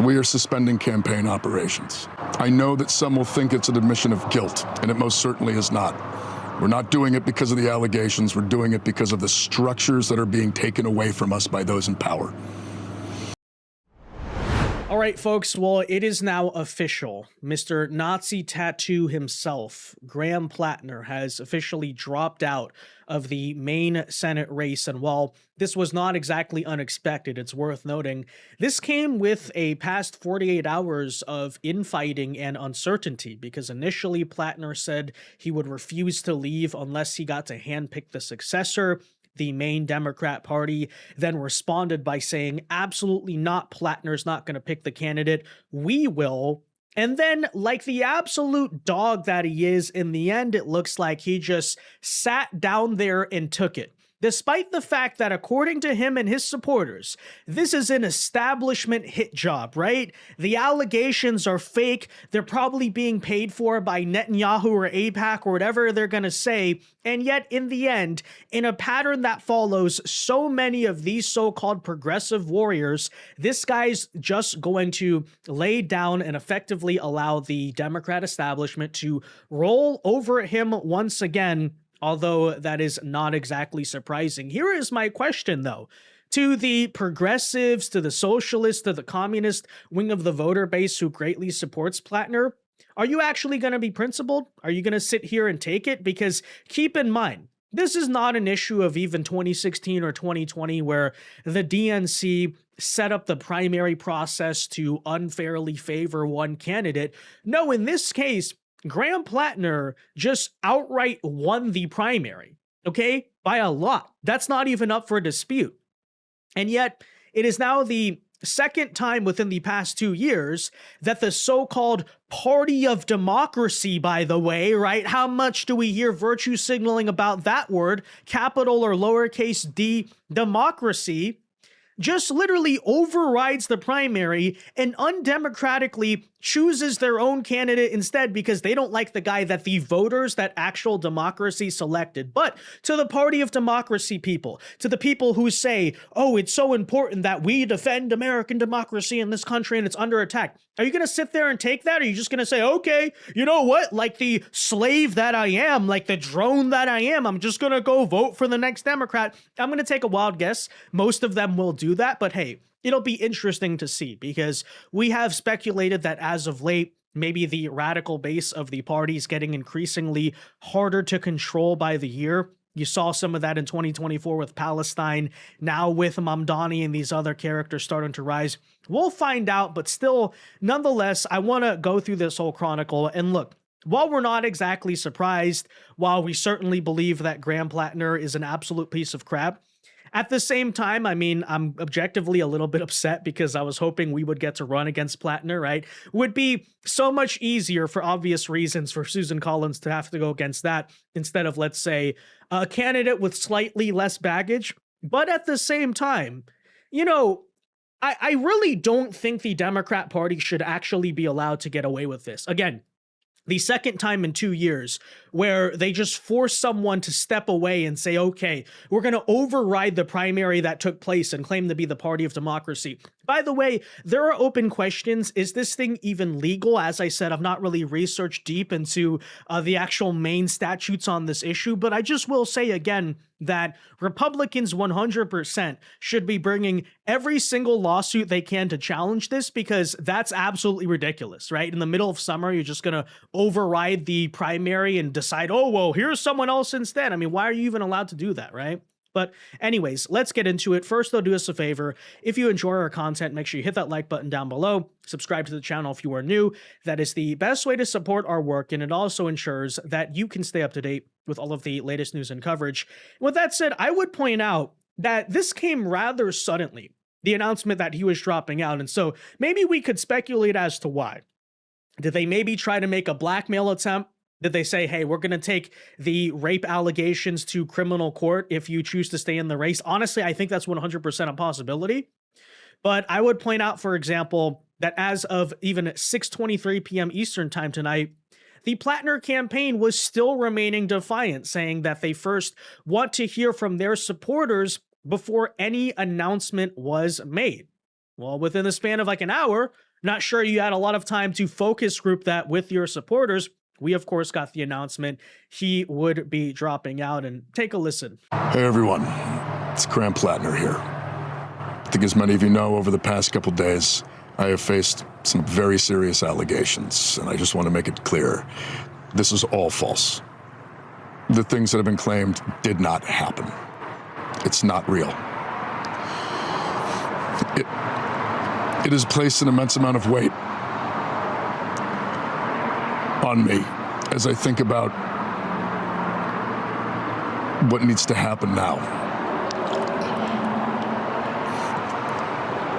We are suspending campaign operations. I know that some will think it's an admission of guilt, and it most certainly is not. We're not doing it because of the allegations. We're doing it because of the structures that are being taken away from us by those in power. All right, folks, well, it is now official. Mr. Nazi Tattoo himself, Graham Platner, has officially dropped out of the Maine Senate race. And while this was not exactly unexpected, it's worth noting, this came with a past 48 hours of infighting and uncertainty, because initially Platner said he would refuse to leave unless he got to handpick the successor. The Maine Democrat Party then responded by saying, absolutely not, Platner's not going to pick the candidate, we will. And then, like the absolute dog that he is, in the end, it looks like he just sat down there and took it. Despite the fact that, according to him and his supporters, this is an establishment hit job, right? The allegations are fake. They're probably being paid for by Netanyahu or AIPAC or whatever they're going to say. And yet, in the end, in a pattern that follows so many of these so-called progressive warriors, this guy's just going to lay down and effectively allow the Democrat establishment to roll over him once again, although that is not exactly surprising. Here is my question, though. To the progressives, to the socialists, to the communist wing of the voter base who greatly supports Platner, are you actually going to be principled? Are you going to sit here and take it? Because keep in mind, this is not an issue of even 2016 or 2020 where the DNC set up the primary process to unfairly favor one candidate. No, in this case, Graham Platner just outright won the primary, okay, by a lot. That's not even up for dispute. And yet, it is now the second time within the past 2 years that the so-called party of democracy, by the way, right? How much do we hear virtue signaling about that word, capital or lowercase d, democracy, just literally overrides the primary and undemocratically chooses their own candidate instead because they don't like the guy that the voters, that actual democracy selected. But to the party of democracy people, to the people who say, oh, it's so important that we defend American democracy in this country and it's under attack. Are you going to sit there and take that? Or are you just going to say, okay, you know what? Like the slave that I am, like the drone that I am, I'm just going to go vote for the next Democrat. I'm going to take a wild guess. Most of them will do that. But hey, it'll be interesting to see, because we have speculated that as of late, maybe the radical base of the party is getting increasingly harder to control by the year. You saw some of that in 2024 with Palestine, now with Mamdani and these other characters starting to rise. We'll find out, but still, nonetheless, I want to go through this whole chronicle. And look, while we're not exactly surprised, while we certainly believe that Graham Platner is an absolute piece of crap, at the same time, I mean, I'm objectively a little bit upset because I was hoping we would get to run against Platner, right? Would be so much easier for obvious reasons for Susan Collins to have to go against that instead of, let's say, a candidate with slightly less baggage. But at the same time, you know, I really don't think the Democrat Party should actually be allowed to get away with this. Again, the second time in 2 years where they just force someone to step away and say, okay, we're going to override the primary that took place and claim to be the party of democracy. By the way, there are open questions. Is this thing even legal? As I said, I've not really researched deep into the actual Maine statutes on this issue, but I just will say again that Republicans 100% should be bringing every single lawsuit they can to challenge this, because that's absolutely ridiculous, right? In the middle of summer, you're just going to override the primary and decide, oh, well, here's someone else instead. I mean, why are you even allowed to do that, right? But anyways, let's get into it. First, though, do us a favor. If you enjoy our content, make sure you hit that like button down below. Subscribe to the channel if you are new. That is the best way to support our work, and it also ensures that you can stay up to date with all of the latest news and coverage. With that said, I would point out that this came rather suddenly, the announcement that he was dropping out. And so maybe we could speculate as to why. Did they maybe try to make a blackmail attempt? Did they say, hey, we're going to take the rape allegations to criminal court if you choose to stay in the race? Honestly, I think that's 100% a possibility. But I would point out, for example, that as of even 6:23 p.m. Eastern time tonight, the Platner campaign was still remaining defiant, saying that they first want to hear from their supporters before any announcement was made. Well, within the span of like an hour, not sure you had a lot of time to focus group that with your supporters. We, of course, got the announcement he would be dropping out. And take a listen. Hey, everyone. It's Graham Platner here. I think as many of you know, over the past couple days, I have faced some very serious allegations, and I just want to make it clear, this is all false. The things that have been claimed did not happen. It's not real. It has placed an immense amount of weight on me as I think about what needs to happen now.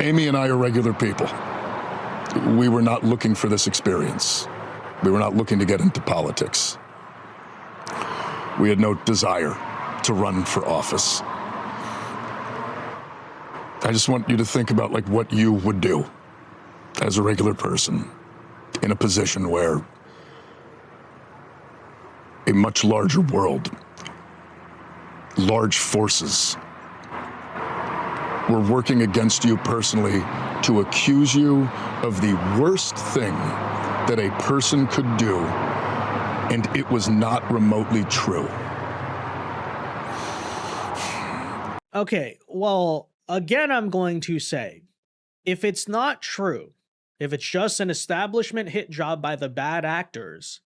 Amy and I are regular people. We were not looking for this experience. We were not looking to get into politics. We had no desire to run for office. I just want you to think about like what you would do as a regular person in a position where a much larger world, large forces were working against you personally to accuse you of the worst thing that a person could do, and it was not remotely true. Okay, well, again, I'm going to say, if it's not true, if it's just an establishment hit job by the bad actors,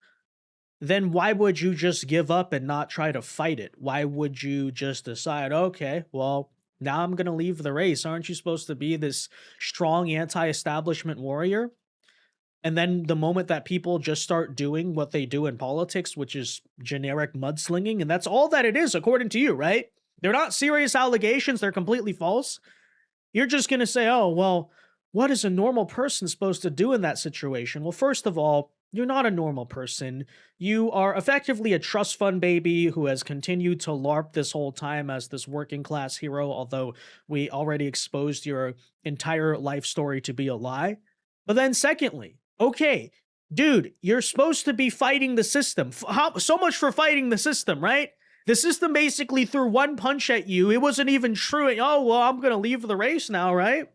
then why would you just give up and not try to fight it? Why would you just decide, okay, well, now I'm going to leave the race. Aren't you supposed to be this strong anti-establishment warrior? And then the moment that people just start doing what they do in politics, which is generic mudslinging, and that's all that it is, according to you, right? They're not serious allegations. They're completely false. You're just going to say, oh, well, what is a normal person supposed to do in that situation? Well, first of all, you're not a normal person. You are effectively a trust fund baby who has continued to LARP this whole time as this working class hero, although we already exposed your entire life story to be a lie. But then secondly, okay, dude, you're supposed to be fighting the system. So much for fighting the system, right? The system basically threw one punch at you. It wasn't even true. Oh, well, I'm going to leave the race now, right?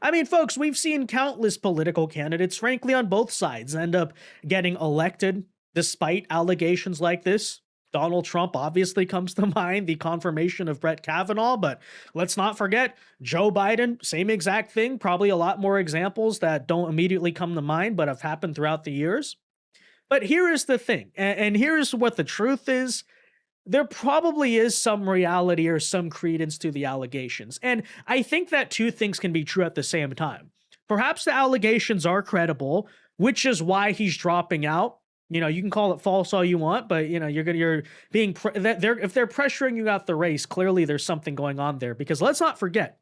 I mean, folks, we've seen countless political candidates, frankly, on both sides end up getting elected despite allegations like this. Donald Trump obviously comes to mind, the confirmation of Brett Kavanaugh, but let's not forget Joe Biden, same exact thing, probably a lot more examples that don't immediately come to mind, but have happened throughout the years. But here is the thing, and here's what the truth is. There probably is some reality or some credence to the allegations. And I think that two things can be true at the same time. Perhaps the allegations are credible, which is why he's dropping out. You know, you can call it false all you want, but you know, you're being if they're pressuring you out the race, clearly there's something going on there. Because let's not forget,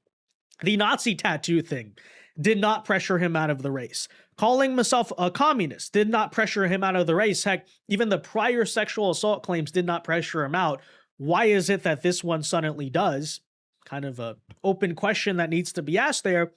the Nazi tattoo thing did not pressure him out of the race. Calling himself a communist did not pressure him out of the race. Heck, even the prior sexual assault claims did not pressure him out. Why is it that this one suddenly does? Kind of a open question that needs to be asked there.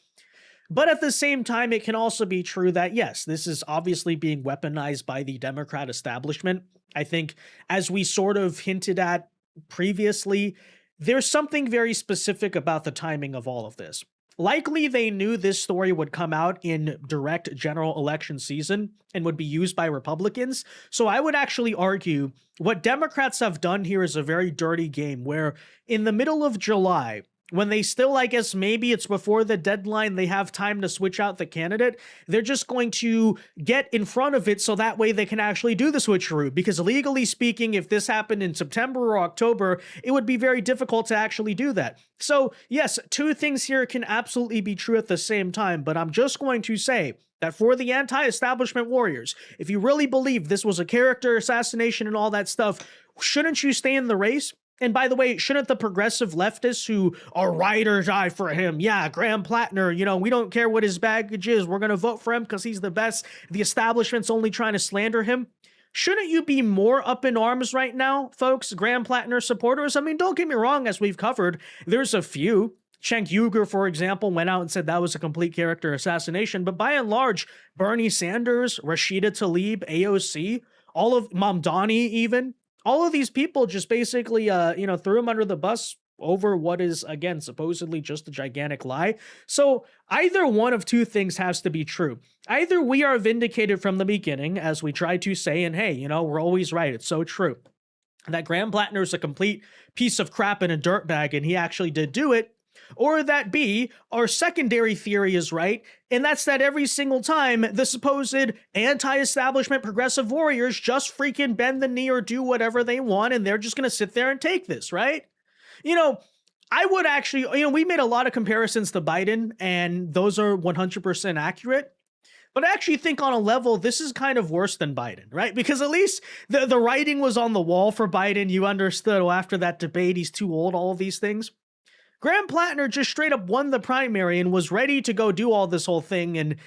But at the same time, it can also be true that, yes, this is obviously being weaponized by the Democrat establishment. I think, as we sort of hinted at previously, there's something very specific about the timing of all of this. Likely they knew this story would come out in direct general election season and would be used by Republicans. So I would actually argue what Democrats have done here is a very dirty game where in the middle of July, when they still, I guess maybe it's before the deadline, they have time to switch out the candidate, they're just going to get in front of it so that way they can actually do the switcheroo. Because legally speaking, if this happened in September or October, it would be very difficult to actually do that. So yes, two things here can absolutely be true at the same time, but I'm just going to say that for the anti-establishment warriors, if you really believe this was a character assassination and all that stuff, shouldn't you stay in the race? And by the way, shouldn't the progressive leftists who are ride or die for him, yeah, Graham Platner, you know, we don't care what his baggage is, we're going to vote for him because he's the best, the establishment's only trying to slander him. Shouldn't you be more up in arms right now, folks, Graham Platner supporters? I mean, don't get me wrong, as we've covered, there's a few. Cenk Uygur, for example, went out and said that was a complete character assassination. But by and large, Bernie Sanders, Rashida Tlaib, AOC, all of Mamdani even, all of these people just basically, threw him under the bus over what is, again, supposedly just a gigantic lie. So either one of two things has to be true. Either we are vindicated from the beginning, as we try to say, and hey, we're always right. It's so true that Graham Platner is a complete piece of crap and a dirtbag, and he actually did do it. Or that B, our secondary theory is right, and that's that every single time the supposed anti-establishment progressive warriors just freaking bend the knee or do whatever they want, and they're just going to sit there and take this, right? I would actually, we made a lot of comparisons to Biden, and those are 100% accurate. But I actually think on a level, this is kind of worse than Biden, right? Because at least the writing was on the wall for Biden. You understood, well, after that debate, he's too old, all of these things. Graham Platner just straight up won the primary and was ready to go do all this whole thing. And,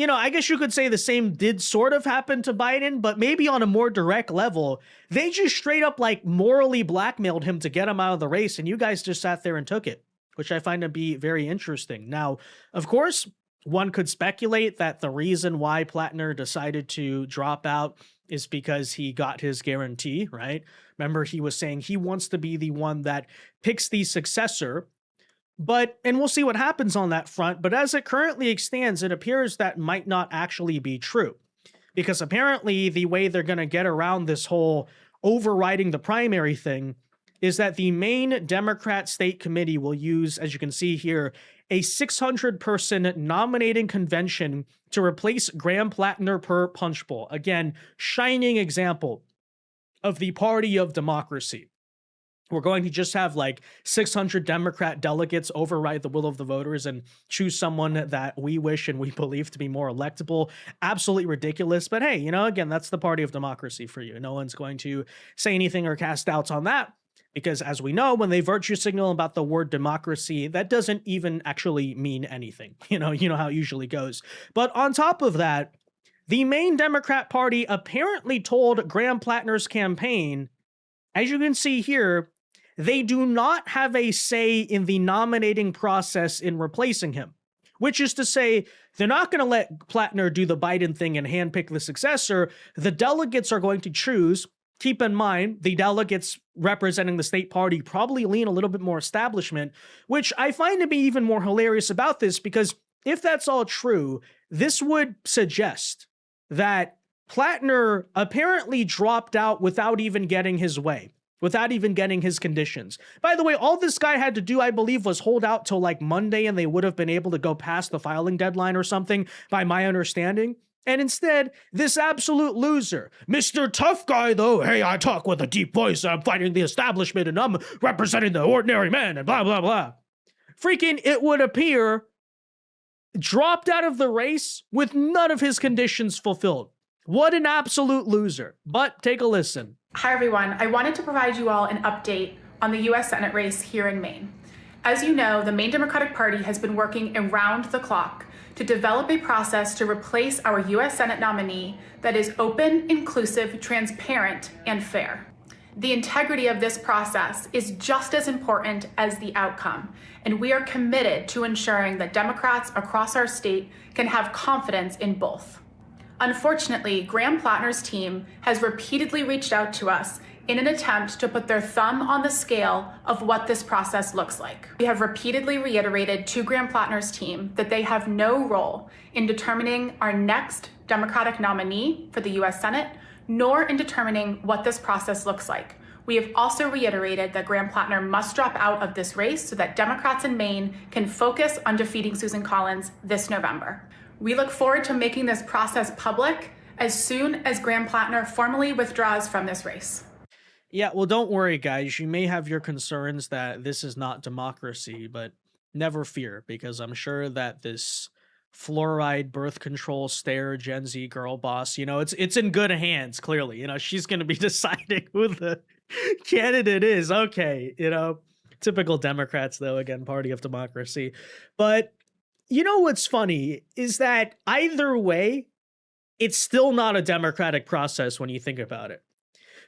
I guess you could say the same did sort of happen to Biden, but maybe on a more direct level. They just straight up morally blackmailed him to get him out of the race, and you guys just sat there and took it, which I find to be very interesting. Now, of course, one could speculate that the reason why Platner decided to drop out is because he got his guarantee, right? Remember, he was saying he wants to be the one that picks the successor. And we'll see what happens on that front. But as it currently stands, it appears that might not actually be true. Because apparently the way they're going to get around this whole overriding the primary thing is that the Maine Democratic State Committee will use, as you can see here, a 600-person nominating convention to replace Graham Platner per punch bowl. Again, shining example of the party of democracy. We're going to just have 600 Democrat delegates override the will of the voters and choose someone that we wish and we believe to be more electable. Absolutely ridiculous. But hey, again, that's the party of democracy for you. No one's going to say anything or cast doubts on that. Because as we know, when they virtue signal about the word democracy, that doesn't even actually mean anything. You know how it usually goes. But on top of that, the Maine Democrat Party apparently told Graham Platner's campaign, as you can see here, they do not have a say in the nominating process in replacing him. Which is to say, they're not going to let Platner do the Biden thing and handpick the successor. The delegates are going to choose. Keep in mind, the delegates representing the state party probably lean a little bit more establishment, which I find to be even more hilarious about this, because if that's all true, this would suggest that Platner apparently dropped out without even getting his way, without even getting his conditions. By the way, all this guy had to do, I believe, was hold out till Monday, and they would have been able to go past the filing deadline or something, by my understanding. And instead, this absolute loser, Mr. Tough Guy, though, hey, I talk with a deep voice, I'm fighting the establishment, and I'm representing the ordinary man, and blah, blah, blah. Freaking, it would appear, dropped out of the race with none of his conditions fulfilled. What an absolute loser. But take a listen. Hi, everyone. I wanted to provide you all an update on the U.S. Senate race here in Maine. As you know, the Maine Democratic Party has been working around the clock to develop a process to replace our U.S. Senate nominee that is open, inclusive, transparent, and fair. The integrity of this process is just as important as the outcome, and we are committed to ensuring that Democrats across our state can have confidence in both. Unfortunately, Graham Platner's team has repeatedly reached out to us in an attempt to put their thumb on the scale of what this process looks like. We have repeatedly reiterated to Graham Platner's team that they have no role in determining our next Democratic nominee for the U.S. Senate, nor in determining what this process looks like. We have also reiterated that Graham Platner must drop out of this race so that Democrats in Maine can focus on defeating Susan Collins this November. We look forward to making this process public as soon as Graham Platner formally withdraws from this race. Yeah, well, don't worry, guys. You may have your concerns that this is not democracy, but never fear, because I'm sure that this fluoride birth control stare Gen Z girl boss, it's in good hands, clearly. She's going to be deciding who the candidate is. Okay, typical Democrats, though, again, party of democracy. But what's funny is that either way, it's still not a democratic process when you think about it.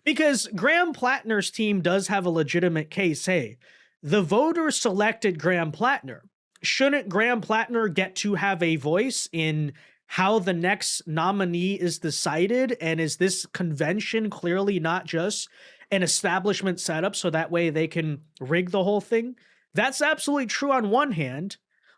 Because Graham Platner's team does have a legitimate case. Hey, the voters selected Graham Platner. Shouldn't Graham Platner get to have a voice in how the next nominee is decided? And is this convention clearly not just an establishment setup so that way they can rig the whole thing. That's absolutely true on one hand.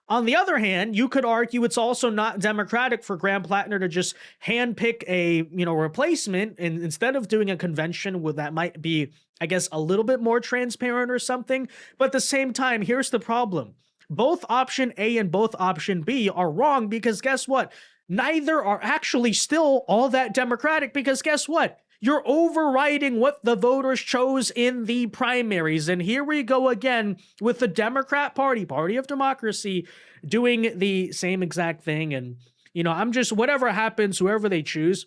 On the other hand, you could argue it's also not democratic for Graham Platner to just handpick a, replacement, and instead of doing a convention that might be, I guess, a little bit more transparent or something. But at the same time, here's the problem. Both option A and both option B are wrong, because guess what? Neither are actually still all that democratic, because guess what? You're overriding what the voters chose in the primaries. And here we go again with the Democrat Party, Party of Democracy, doing the same exact thing. And, I'm just, whatever happens, whoever they choose,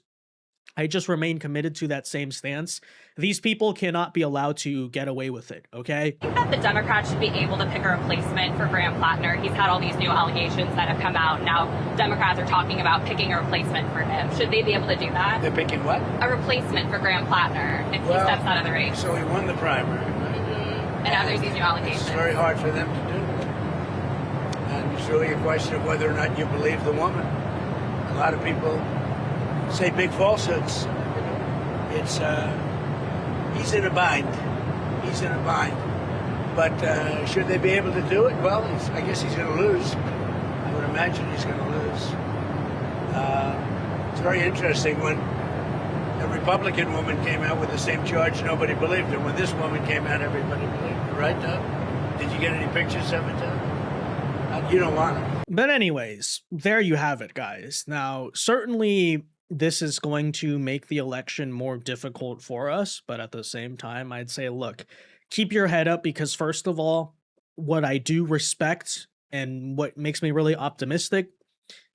I just remain committed to that same stance. These people cannot be allowed to get away with it, okay? I think that the Democrats should be able to pick a replacement for Graham Platner. He's had all these new allegations that have come out. Now Democrats are talking about picking a replacement for him. Should they be able to do that? They're picking what? A replacement for Graham Platner if he steps out of the race. So he won the primary. And now there's these new allegations. It's very hard for them to do. And it's really a question of whether or not you believe the woman. A lot of people say big falsehoods. It's he's in a bind. He's in a bind. But should they be able to do it? Well, I guess he's going to lose. I would imagine he's going to lose. It's very interesting when a Republican woman came out with the same charge, nobody believed her. When this woman came out, everybody believed her, right, Doug? Did you get any pictures of it, Doug? You don't want it. But anyways, there you have it, guys. Now, certainly this is going to make the election more difficult for us, but at the same time, I'd say, look, keep your head up, because first of all, what I do respect and what makes me really optimistic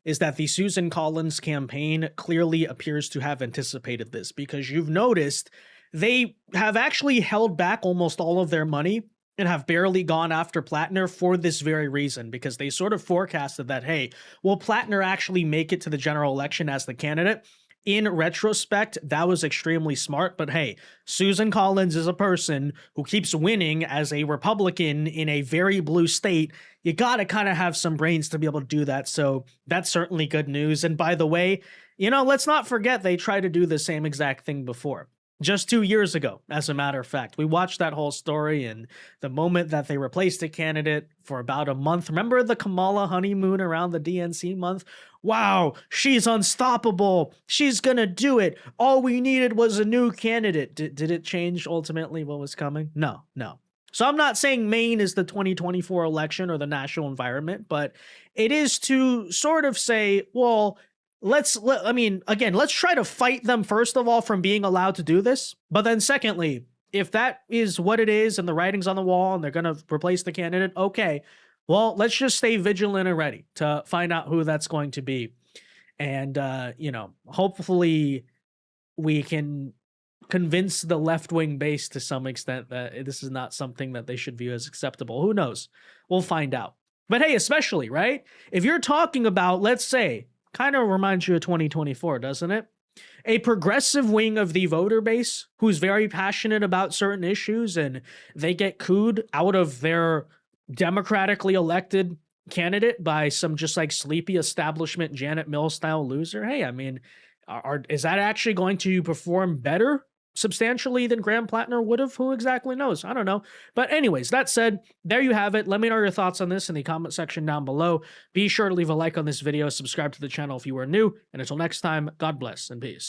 is that the Susan Collins campaign clearly appears to have anticipated this, because you've noticed they have actually held back almost all of their money and have barely gone after Platner for this very reason, because they sort of forecasted that, hey, will Platner actually make it to the general election as the candidate? In retrospect, that was extremely smart, but hey, Susan Collins is a person who keeps winning as a Republican in a very blue state. You gotta kind of have some brains to be able to do that, so that's certainly good news. And by the way, let's not forget they tried to do the same exact thing before. Just 2 years ago, as a matter of fact. We watched that whole story, and the moment that they replaced a candidate for about a month, remember the Kamala honeymoon around the DNC month? Wow, she's unstoppable. She's gonna do it. All we needed was a new candidate. Did it change ultimately what was coming? No. So I'm not saying Maine is the 2024 election or the national environment, but it is to sort of say, well, let's try to fight them, first of all, from being allowed to do this. But then secondly, if that is what it is and the writing's on the wall and they're going to replace the candidate, okay, well, let's just stay vigilant and ready to find out who that's going to be. And, hopefully we can convince the left-wing base to some extent that this is not something that they should view as acceptable. Who knows? We'll find out. But hey, especially, right? If you're talking about, let's say, kind of reminds you of 2024, doesn't it? A progressive wing of the voter base who's very passionate about certain issues, and they get cooed out of their democratically elected candidate by some just like sleepy establishment Janet Mills style loser. Hey, I mean, is that actually going to perform better substantially than Graham Platner would have? Who exactly knows? I don't know. But anyways, that said, there you have it. Let me know your thoughts on this in the comment section down below. Be sure to leave a like on this video, subscribe to the channel if you are new, and until next time, God bless and peace.